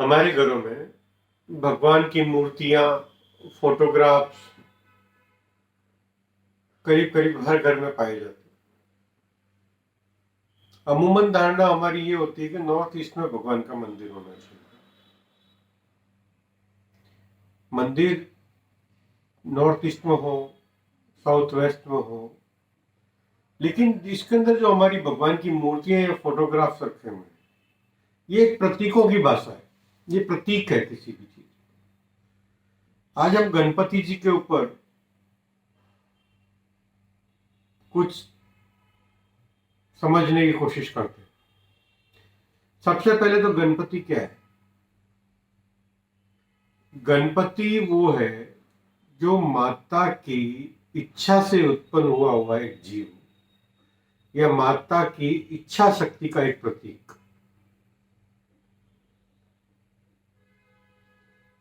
हमारे घरों में भगवान की मूर्तियां, फोटोग्राफ्स करीब करीब हर घर में पाए जाते हैं। अमूमन धारणा हमारी ये होती है कि नॉर्थ ईस्ट में भगवान का मंदिर होना चाहिए। मंदिर नॉर्थ ईस्ट में हो, साउथ वेस्ट में हो, लेकिन इसके अंदर जो हमारी भगवान की मूर्तियां या फोटोग्राफ्स रखे हुए हैं, ये एक प्रतीकों की भाषा है। ये प्रतीक है किसी भी चीज। आज हम गणपति जी के ऊपर कुछ समझने की कोशिश करते हैं। सबसे पहले तो गणपति क्या है? गणपति वो है जो माता की इच्छा से उत्पन्न हुआ एक जीव, या माता की इच्छा शक्ति का एक प्रतीक।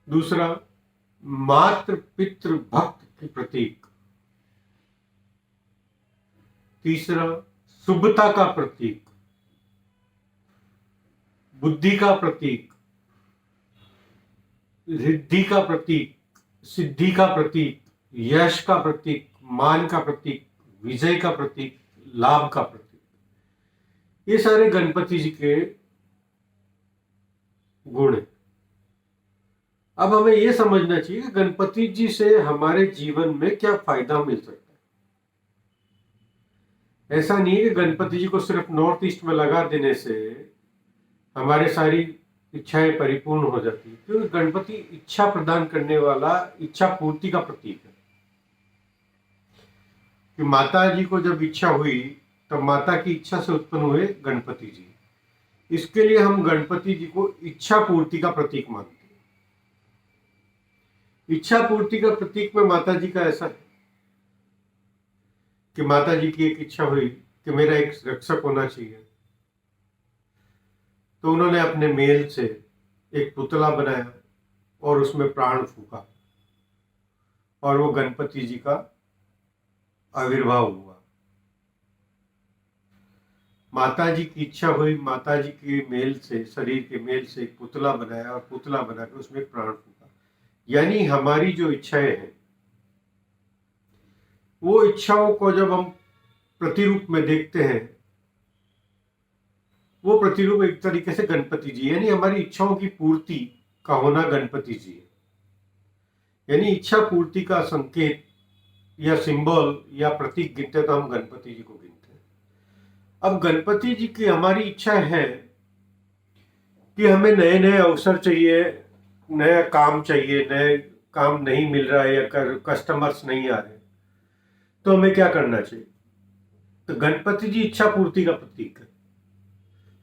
दूसरा, मातृ पितृ भक्त की प्रतीक। तीसरा, शुभता का प्रतीक, बुद्धि का प्रतीक, रिद्धि का प्रतीक, सिद्धि का प्रतीक, यश का प्रतीक, मान का प्रतीक, विजय का प्रतीक, लाभ का प्रतीक। ये सारे गणपति जी के गुण हैं। अब हमें यह समझना चाहिए कि गणपति जी से हमारे जीवन में क्या फायदा मिल सकता है। ऐसा नहीं है कि गणपति जी को सिर्फ नॉर्थ ईस्ट में लगा देने से हमारे सारी इच्छाएं परिपूर्ण हो जाती है, क्योंकि गणपति इच्छा प्रदान करने वाला, इच्छा पूर्ति का प्रतीक है। कि माता जी को जब इच्छा हुई तब माता की इच्छा से उत्पन्न हुए गणपति जी। इसके लिए हम गणपति जी को इच्छा पूर्ति का प्रतीक मानते हैं। इच्छा पूर्ति का प्रतीक में माता जी का ऐसा है कि माता जी की एक इच्छा हुई कि मेरा एक रक्षक होना चाहिए, तो उन्होंने अपने मेल से एक पुतला बनाया और उसमें प्राण फूका, और वो गणपति जी का आविर्भाव हुआ। माता जी की इच्छा हुई, माता जी के मेल से, शरीर के मेल से एक पुतला बनाया और पुतला बनाकर उसमें प्राण फूका। यानी हमारी जो इच्छाएं हैं, वो इच्छाओं को जब हम प्रतिरूप में देखते हैं, वो प्रतिरूप एक तरीके से गणपति जी, यानी हमारी इच्छाओं की पूर्ति का होना गणपति जी है। यानी इच्छा पूर्ति का संकेत या सिंबल या प्रतीक गिनते तो हम गणपति जी को गिनते हैं। अब गणपति जी की हमारी इच्छा है कि हमें नए नए अवसर चाहिए, नया काम चाहिए, नए काम नहीं मिल रहा है या कस्टमर्स नहीं आ रहे, तो हमें क्या करना चाहिए? तो गणपति जी इच्छा पूर्ति का प्रतीक है,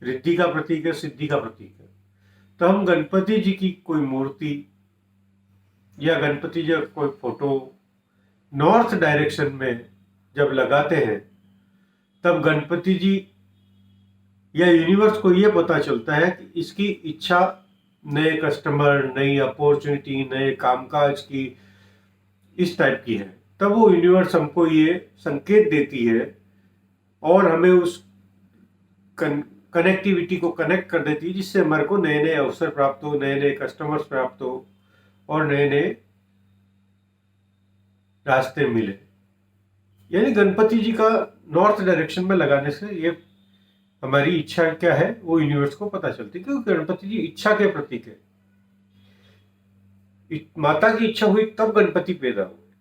रिद्धि का प्रतीक है, सिद्धि का प्रतीक है। तो हम गणपति जी की कोई मूर्ति या गणपति जी का कोई फोटो नॉर्थ डायरेक्शन में जब लगाते हैं, तब गणपति जी या यूनिवर्स को यह पता चलता है कि इसकी इच्छा नए कस्टमर, नई अपॉर्चुनिटी, नए कामकाज की इस टाइप की है। तब वो यूनिवर्स हमको ये संकेत देती है और हमें उस कनेक्टिविटी को कनेक्ट कर देती है, जिससे हमारे को नए नए अवसर प्राप्त हो, नए नए कस्टमर्स प्राप्त हो और नए नए रास्ते मिले। यानी गणपति जी का नॉर्थ डायरेक्शन में लगाने से ये हमारी इच्छा क्या है वो यूनिवर्स को पता चलती है, क्योंकि गणपति जी इच्छा के प्रतीक है। माता की इच्छा हुई तब गणपति पैदा हुए।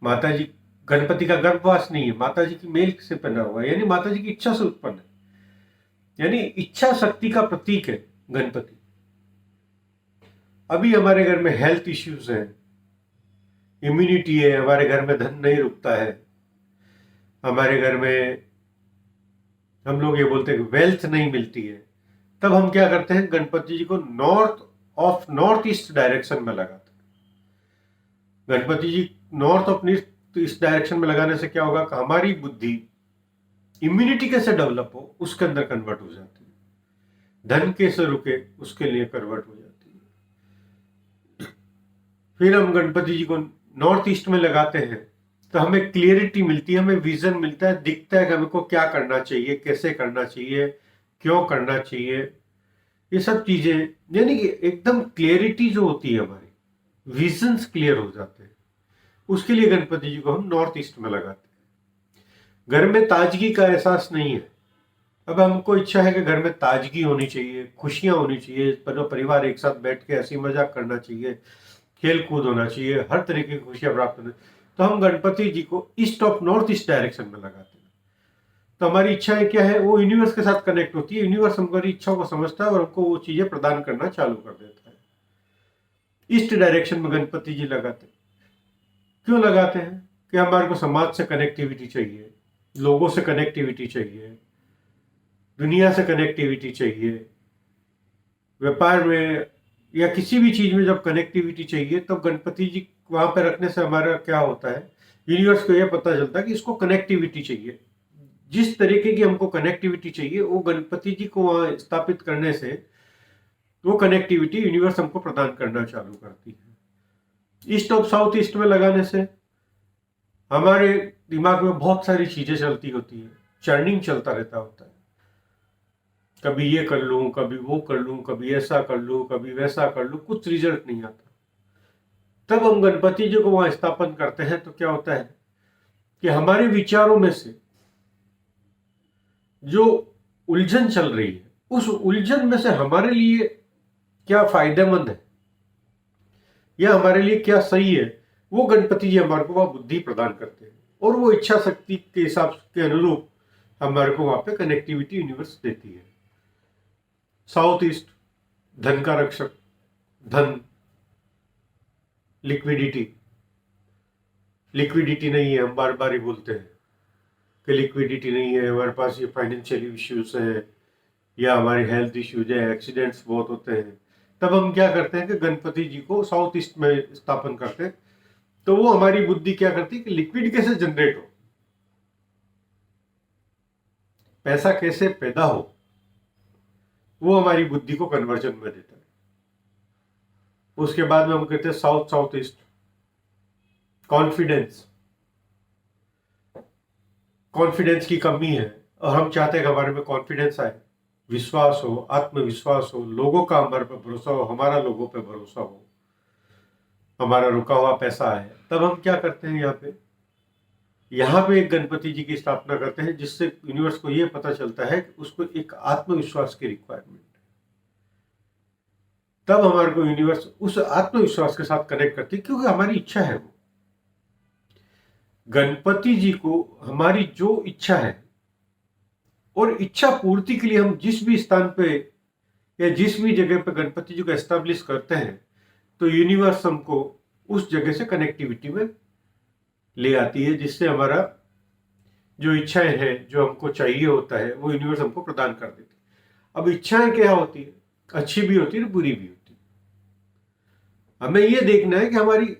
माता जी, गणपति का गर्भवास नहीं है, माता जी की मेल से पैदा हुआ, यानी माता जी की इच्छा से उत्पन्न है। यानी इच्छा शक्ति का प्रतीक है गणपति। अभी हमारे घर में हेल्थ इश्यूज हैं, इम्यूनिटी है, हमारे घर में धन नहीं रुकता है, हमारे घर में हम लोग ये बोलते हैं कि वेल्थ नहीं मिलती है, तब हम क्या करते हैं? गणपति जी को नॉर्थ ईस्ट डायरेक्शन में लगाते हैं। गणपति जी नॉर्थ ऑफ ईस्ट डायरेक्शन में लगाने से क्या होगा कि हमारी बुद्धि, इम्यूनिटी कैसे डेवलप हो उसके अंदर कन्वर्ट हो जाती है, धन कैसे रुके उसके लिए कन्वर्ट हो जाती है। फिर हम गणपति जी को नॉर्थ ईस्ट में लगाते हैं तो हमें क्लियरिटी मिलती है, हमें विजन मिलता है, दिखता है कि हमको क्या करना चाहिए, कैसे करना चाहिए, क्यों करना चाहिए, ये सब चीजें, यानी कि एकदम क्लियरिटी जो होती है, हमारी विजन्स क्लियर हो जाते हैं, उसके लिए गणपति जी को हम नॉर्थ ईस्ट में लगाते हैं। घर में ताजगी का एहसास नहीं है। अब हमको इच्छा है कि घर में ताजगी होनी चाहिए, खुशियां होनी चाहिए, परिवार एक साथ बैठ के हंसी मजाक करना चाहिए, खेल कूद होना चाहिए, हर तरीके की खुशियां प्राप्त होनी, तो हम गणपति जी को east of north east direction में लगाते हैं। तो हमारी इच्छाएं क्या है, वो यूनिवर्स के साथ कनेक्ट होती है, यूनिवर्स हमारी इच्छाओं को समझता है और हमको वो चीजें प्रदान करना चालू कर देता है। ईस्ट डायरेक्शन में गणपति जी लगाते हैं। क्यों लगाते हैं? कि हमारे को समाज से कनेक्टिविटी चाहिए, लोगों से कनेक्टिविटी चाहिए, दुनिया से कनेक्टिविटी चाहिए, व्यापार में या किसी भी चीज में जब कनेक्टिविटी चाहिए, तो गणपति जी वहां पर रखने से हमारा क्या होता है, यूनिवर्स को यह पता चलता है कि इसको कनेक्टिविटी चाहिए। जिस तरीके की हमको कनेक्टिविटी चाहिए, वो गणपति जी को वहां स्थापित करने से वो कनेक्टिविटी यूनिवर्स हमको प्रदान करना चालू करती है। ईस्ट ऑफ साउथ ईस्ट में लगाने से हमारे दिमाग में बहुत सारी चीजें चलती होती है, चर्निंग चलता रहता होता है, कभी ये कर लूं, कभी वो कर लूं, कभी ऐसा कर लूं, कभी वैसा कर लूं, कुछ रिजल्ट नहीं आता। तब हम गणपति जी को वहां स्थापन करते हैं, तो क्या होता है कि हमारे विचारों में से जो उलझन चल रही है, उस उलझन में से हमारे लिए क्या फायदेमंद है या हमारे लिए क्या सही है, वो गणपति जी हमारे को वह बुद्धि प्रदान करते हैं और वो इच्छा शक्ति के हिसाब के अनुरूप हमारे को वहां पे कनेक्टिविटी यूनिवर्स देती है। साउथ ईस्ट धन का रक्षक, धन, लिक्विडिटी। लिक्विडिटी नहीं है, हम बार बार ही बोलते हैं कि लिक्विडिटी नहीं है हमारे पास, ये फाइनेंशियल इश्यूज है या हमारे हेल्थ इश्यूज है, एक्सीडेंट्स बहुत होते हैं। तब हम क्या करते हैं कि गणपति जी को साउथ ईस्ट में स्थापन करते हैं, तो वो हमारी बुद्धि क्या करती है कि लिक्विड कैसे जनरेट हो, पैसा कैसे पैदा हो, वो हमारी बुद्धि को कन्वर्जन में देता है। उसके बाद में हम कहते हैं south south east confidence. Confidence की कमी है और हम चाहते हैं कि हमारे में कॉन्फिडेंस आए, विश्वास हो, आत्मविश्वास हो, लोगों का हमारे पर भरोसा हो, हमारा लोगों पर भरोसा हो, हमारा रुका हुआ पैसा है। तब हम क्या करते हैं, यहाँ पे एक गणपति जी की स्थापना करते हैं, जिससे यूनिवर्स को यह पता चलता है कि उसको एक आत्मविश्वास की रिक्वायरमेंट है। तब हमारे को यूनिवर्स उस आत्मविश्वास के साथ कनेक्ट करती है, क्योंकि हमारी इच्छा है वो। गणपति जी को हमारी जो इच्छा है और इच्छा पूर्ति के लिए हम जिस भी स्थान पे या जिस भी जगह पे गणपति जी को एस्टेब्लिश करते हैं, तो यूनिवर्स हमको उस जगह से कनेक्टिविटी में ले आती है, जिससे हमारा जो इच्छाएं हैं, जो हमको चाहिए होता है, वो यूनिवर्स हमको प्रदान कर देती है। अब इच्छाएं क्या होती है, अच्छी भी होती है और बुरी भी होती है। हमें यह देखना है कि हमारी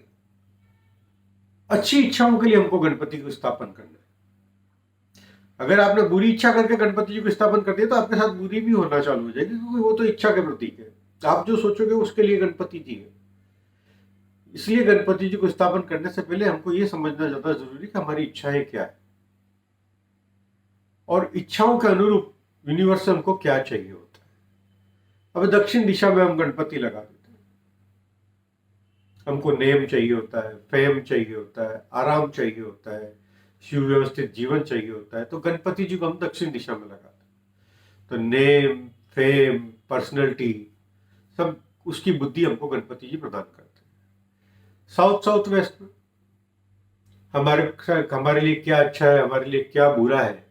अच्छी इच्छाओं के लिए हमको गणपति को स्थापन करना है। अगर आपने बुरी इच्छा करके गणपति जी को स्थापन कर दिया, तो आपके साथ बुरी भी होना चालू हो जाएगी, क्योंकि वो तो इच्छा के प्रतीक है। आप जो सोचोगे उसके लिए गणपति जी है। इसलिए गणपति जी को स्थापन करने से पहले हमको ये समझना ज्यादा जरूरी कि हमारी इच्छाएं क्या है और इच्छाओं के अनुरूप यूनिवर्स से हमको क्या चाहिए होता है। अब दक्षिण दिशा में हम गणपति लगा देते हैं। हमको नेम चाहिए होता है, फेम चाहिए होता है, आराम चाहिए होता है, सुव्यवस्थित जीवन चाहिए होता है, तो गणपति जी को हम दक्षिण दिशा में लगाते हैं। तो नेम, फेम, पर्सनैलिटी, सब उसकी बुद्धि हमको गणपति जी प्रदान करते हैं। साउथ साउथ वेस्ट में हमारे लिए क्या अच्छा है, हमारे लिए क्या बुरा है,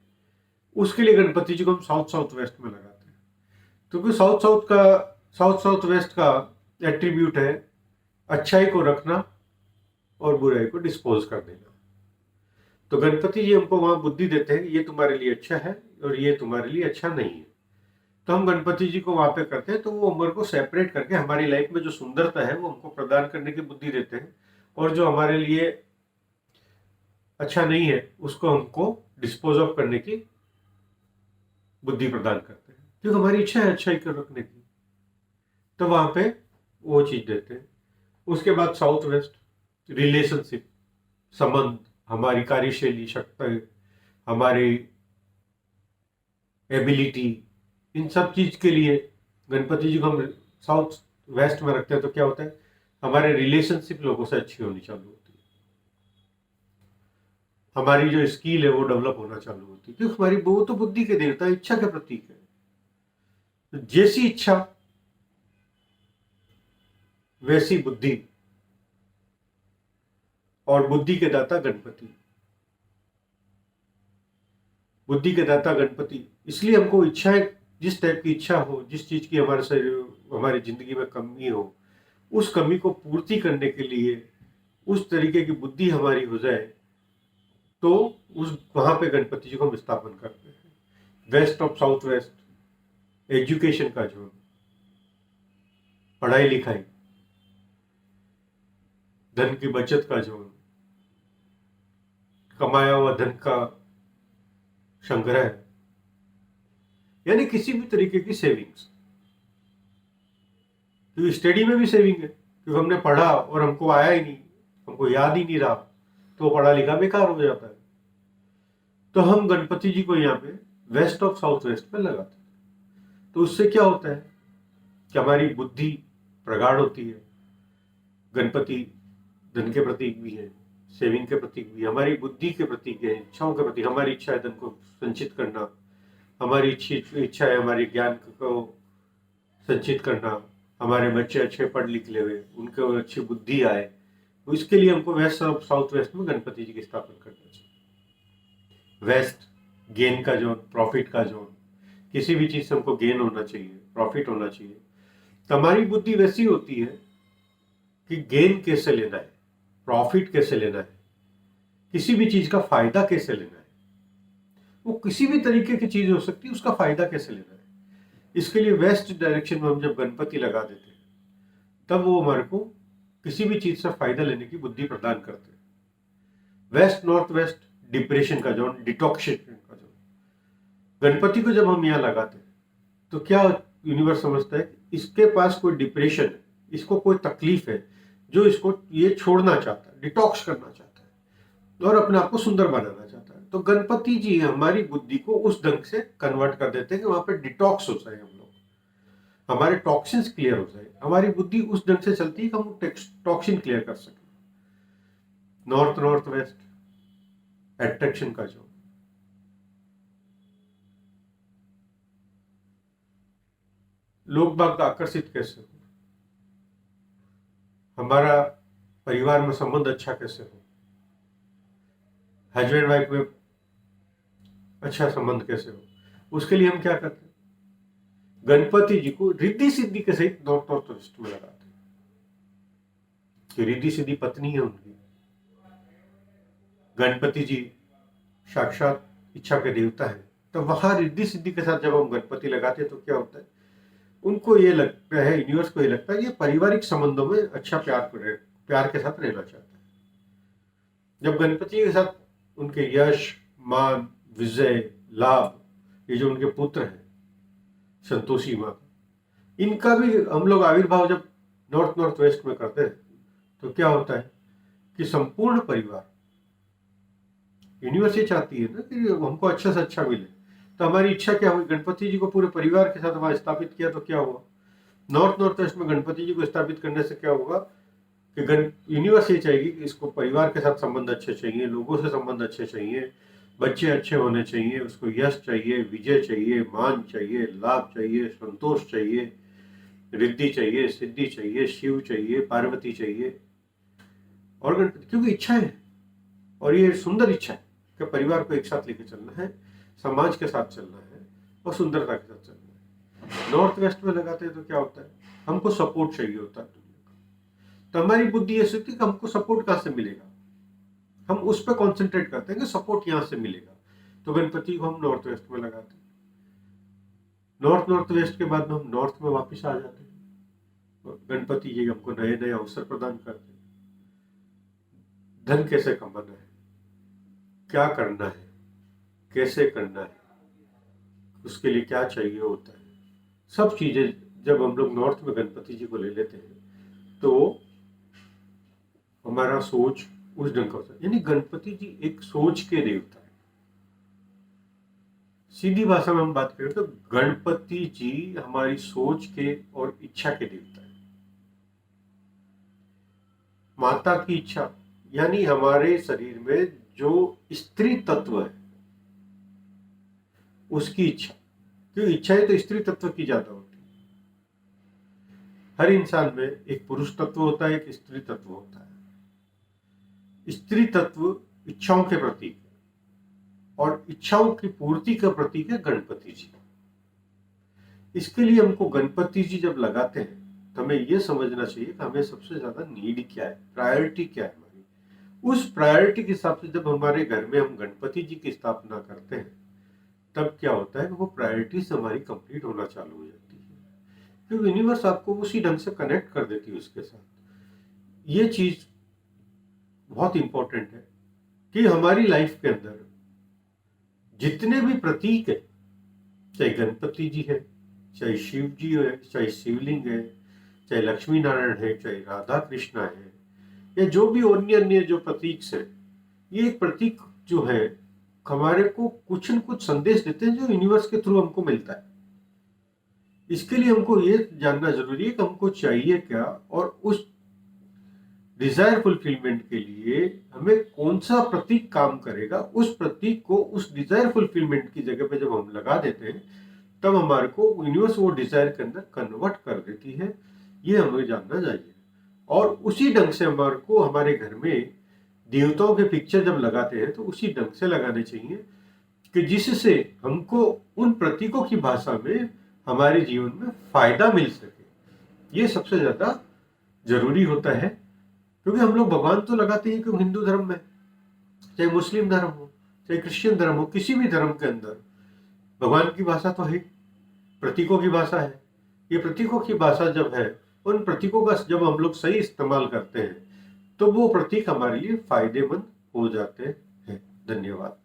उसके लिए गणपति जी को हम साउथ साउथ वेस्ट में लगाते हैं। क्योंकि साउथ साउथ वेस्ट का एट्रीब्यूट है अच्छाई को रखना और बुराई को डिस्पोज कर देना। तो गणपति जी हमको वहां बुद्धि देते हैं, ये तुम्हारे लिए अच्छा है और ये तुम्हारे लिए अच्छा नहीं है। तो हम गणपति जी को वहां पे करते हैं, तो वो उम्र को सेपरेट करके हमारी लाइफ में जो सुंदरता है वो हमको प्रदान करने की बुद्धि देते हैं, और जो हमारे लिए अच्छा नहीं है उसको हमको डिस्पोज ऑफ करने की बुद्धि प्रदान करते हैं, क्योंकि हमारी इच्छा है अच्छाई को रखने की। तो वहां पे वो चीज देते हैं। उसके बाद साउथ वेस्ट रिलेशनशिप, संबंध, हमारी कार्यशैली, शक्ति, हमारी एबिलिटी, इन सब चीज के लिए गणपति जी को हम साउथ वेस्ट में रखते हैं तो क्या होता है, हमारे रिलेशनशिप लोगों से अच्छी होनी चालू होती है, हमारी जो स्किल है वो डेवलप होना चालू होती है, क्योंकि हमारी वो तो बुद्धि के देवता, इच्छा के प्रतीक है। तो जैसी इच्छा वैसी बुद्धि, और बुद्धि के दाता गणपति, बुद्धि के दाता गणपति। इसलिए हमको इच्छाएं, जिस टाइप की इच्छा हो, जिस चीज की हमारे शरीर हमारी जिंदगी में कमी हो, उस कमी को पूर्ति करने के लिए उस तरीके की बुद्धि हमारी हो जाए, तो उस वहां पे गणपति जी को हम स्थापन करते हैं। West of south west, education का जोन, पढ़ाई लिखाई, धन की बचत का जोन, कमाया हुआ धन का संग्रह, यानी किसी भी तरीके की सेविंग्स। क्योंकि स्टडी में भी सेविंग है, क्योंकि हमने पढ़ा और हमको आया ही नहीं, हमको याद ही नहीं रहा, तो पढ़ा लिखा बेकार हो जाता है। तो हम गणपति जी को यहाँ पे वेस्ट ऑफ साउथ वेस्ट में लगाते हैं। तो उससे क्या होता है कि हमारी बुद्धि प्रगाढ़ होती है। गणपति धन के प्रतीक भी है, सेविंग के प्रतीक भी, हमारी बुद्धि के प्रतीक है, इच्छाओं के प्रतीक। हमारी इच्छा है धन को संचित करना, हमारी इच्छा है हमारे ज्ञान को संचित करना, हमारे बच्चे अच्छे पढ़ लिख ले हुए, उनको अच्छी बुद्धि आए। तो इसके लिए हमको वेस्ट ऑफ साउथ वेस्ट में गणपति जी की स्थापना करना चाहिए। वेस्ट गेन का जोन, प्रॉफिट का जोन, किसी भी चीज से हमको गेन होना चाहिए, प्रॉफिट होना चाहिए। तो हमारी बुद्धि वैसी होती है कि गेन कैसे लेना है, प्रॉफिट कैसे लेना है, किसी भी चीज का फायदा कैसे लेना है। वो किसी भी तरीके की चीज हो सकती है, उसका फायदा कैसे लेना है। इसके लिए वेस्ट डायरेक्शन में हम जब गणपति लगा देते हैं, तब वो हमारे को किसी भी चीज से फायदा लेने की बुद्धि प्रदान करते हैं। वेस्ट नॉर्थ वेस्ट, डिप्रेशन का जोन, डिटॉक्सिकेशन का जोन। गणपति को जब हम यहाँ लगाते हैं तो क्या यूनिवर्स समझता है कि इसके पास कोई डिप्रेशन है, इसको कोई तकलीफ है, जो इसको ये छोड़ना चाहता है, डिटॉक्स करना चाहता है और अपने आप को सुंदर बनाना चाहता है। तो गणपति जी हमारी बुद्धि को उस ढंग से कन्वर्ट कर देते हैं कि वहां पे डिटॉक्स हो जाए, हम लोग हमारे टॉक्सिन्स क्लियर हो जाए। हमारी बुद्धि उस ढंग से चलती है कि हम टॉक्सिन क्लियर कर सकें। नॉर्थ नॉर्थ वेस्ट, अट्रैक्शन का जोन। लोग बाग आकर्षित कैसे हो, हमारा परिवार में संबंध अच्छा कैसे हो, हस्बैंड वाइफ में अच्छा संबंध कैसे हो, उसके लिए हम क्या करते हैं, गणपति जी को रिद्धि सिद्धि के सहित नॉर्थ नॉर्थ वेस्ट में लगाते हैं। कि रिद्धि सिद्धि पत्नी है उनकी, गणपति जी साक्षात इच्छा के देवता है। तो वहां रिद्धि सिद्धि के साथ जब हम गणपति लगाते हैं तो क्या होता है, उनको ये लगता है, यूनिवर्स को ये लगता है, ये पारिवारिक संबंधों में अच्छा प्यार के साथ रहना चाहता है। जब गणपति के साथ उनके यश, मान, विजय, लाभ, ये जो उनके पुत्र हैं संतोषी माँ, इनका भी हम लोग आविर्भाव जब नॉर्थ नॉर्थ वेस्ट में करते हैं तो क्या होता है कि संपूर्ण परिवार, यूनिवर्स ये चाहती है ना कि हमको अच्छा से अच्छा मिले। तो हमारी इच्छा क्या हुई, गणपति जी को पूरे परिवार के साथ वहां स्थापित किया तो क्या हुआ, नॉर्थ नॉर्थ वेस्ट में गणपति जी को स्थापित करने से क्या होगा कि यूनिवर्स ये चाहेगी कि इसको परिवार के साथ संबंध अच्छे चाहिए, लोगों से संबंध अच्छे चाहिए, बच्चे अच्छे होने चाहिए, उसको यश चाहिए, विजय चाहिए, मान चाहिए, लाभ चाहिए, संतोष चाहिए, रिद्धि चाहिए, सिद्धि चाहिए, शिव चाहिए, पार्वती चाहिए और गणपति, क्योंकि इच्छा है। और ये सुंदर इच्छा है कि परिवार को एक साथ लेके चलना है, समाज के साथ चलना है और सुंदरता के साथ चलना है। नॉर्थ वेस्ट में लगाते हैं तो क्या होता है, हमको सपोर्ट चाहिए होता है दुनिया का। तो हमारी बुद्धि ऐसी होती है कि हमको सपोर्ट कहाँ से मिलेगा, हम उस पर कॉन्सेंट्रेट करते हैं कि सपोर्ट यहाँ से मिलेगा। तो गणपति को हम नॉर्थ वेस्ट में लगाते हैं। नॉर्थ नॉर्थ वेस्ट के बाद में हम नॉर्थ में वापस आ जाते हैं। गणपति जी हमको नए नए अवसर प्रदान करते हैं। धन कैसे कमाना है, क्या करना है, कैसे करना है, उसके लिए क्या चाहिए होता है, सब चीजें जब हम लोग नॉर्थ में गणपति जी को ले लेते हैं तो हमारा सोच उस ढंग का होता है। यानी गणपति जी एक सोच के देवता है, सीधी भाषा में हम बात करें तो गणपति जी हमारी सोच के और इच्छा के देवता है। माता की इच्छा यानी हमारे शरीर में जो स्त्री तत्व है उसकी इच्छा, क्योंकि इच्छाएं तो स्त्री तत्व की ज्यादा होती है। हर इंसान में एक पुरुष तत्व होता है, एक स्त्री तत्व होता है। स्त्री तत्व इच्छाओं के प्रतीक है और इच्छाओं की पूर्ति का प्रतीक है गणपति जी। इसके लिए हमको गणपति जी जब लगाते हैं तो हमें यह समझना चाहिए कि हमें सबसे ज्यादा नीड क्या है, प्रायोरिटी क्या है हमारी। उस प्रायोरिटी के हिसाब से जब हमारे घर में हम गणपति जी की स्थापना करते हैं तब क्या होता है कि वो प्रायोरिटीज हमारी कंप्लीट होना चालू हो जाती है, क्योंकि यूनिवर्स आपको उसी ढंग से कनेक्ट कर देती है उसके साथ। ये चीज बहुत इंपॉर्टेंट है कि हमारी लाइफ के अंदर जितने भी प्रतीक है, चाहे गणपति जी है, चाहे शिव जी है, चाहे शिवलिंग है, चाहे लक्ष्मी नारायण है, चाहे राधा कृष्णा है, या जो भी अन्य अन्य जो प्रतीक है, ये एक प्रतीक जो है हमारे को कुछ न कुछ संदेश देते हैं जो यूनिवर्स के थ्रू हमको मिलता है। इसके लिए हमको ये जानना जरूरी है कि हमको चाहिए क्या और उस डिजायर फुलफिलमेंट के लिए हमें कौन सा प्रतीक काम करेगा। उस प्रतीक को उस डिजायर फुलफिलमेंट की जगह पे जब हम लगा देते हैं तब हमारे को यूनिवर्स वो डिजायर के अंदर कन्वर्ट कर देती है। ये हमें जानना चाहिए और उसी ढंग से हमारे को हमारे घर में देवताओं के पिक्चर जब लगाते हैं तो उसी ढंग से लगाने चाहिए कि जिससे हमको उन प्रतीकों की भाषा में हमारे जीवन में फायदा मिल सके। ये सबसे ज्यादा जरूरी होता है, क्योंकि हम लोग भगवान तो लगाते हैं क्योंकि हिंदू धर्म में, चाहे मुस्लिम धर्म हो, चाहे क्रिश्चियन धर्म हो, किसी भी धर्म के अंदर भगवान की भाषा तो है, प्रतीकों की भाषा है। ये प्रतीकों की भाषा जब है, उन प्रतीकों का जब हम लोग सही इस्तेमाल करते हैं तो वो प्रतीक हमारे लिए फायदेमंद हो जाते हैं। धन्यवाद।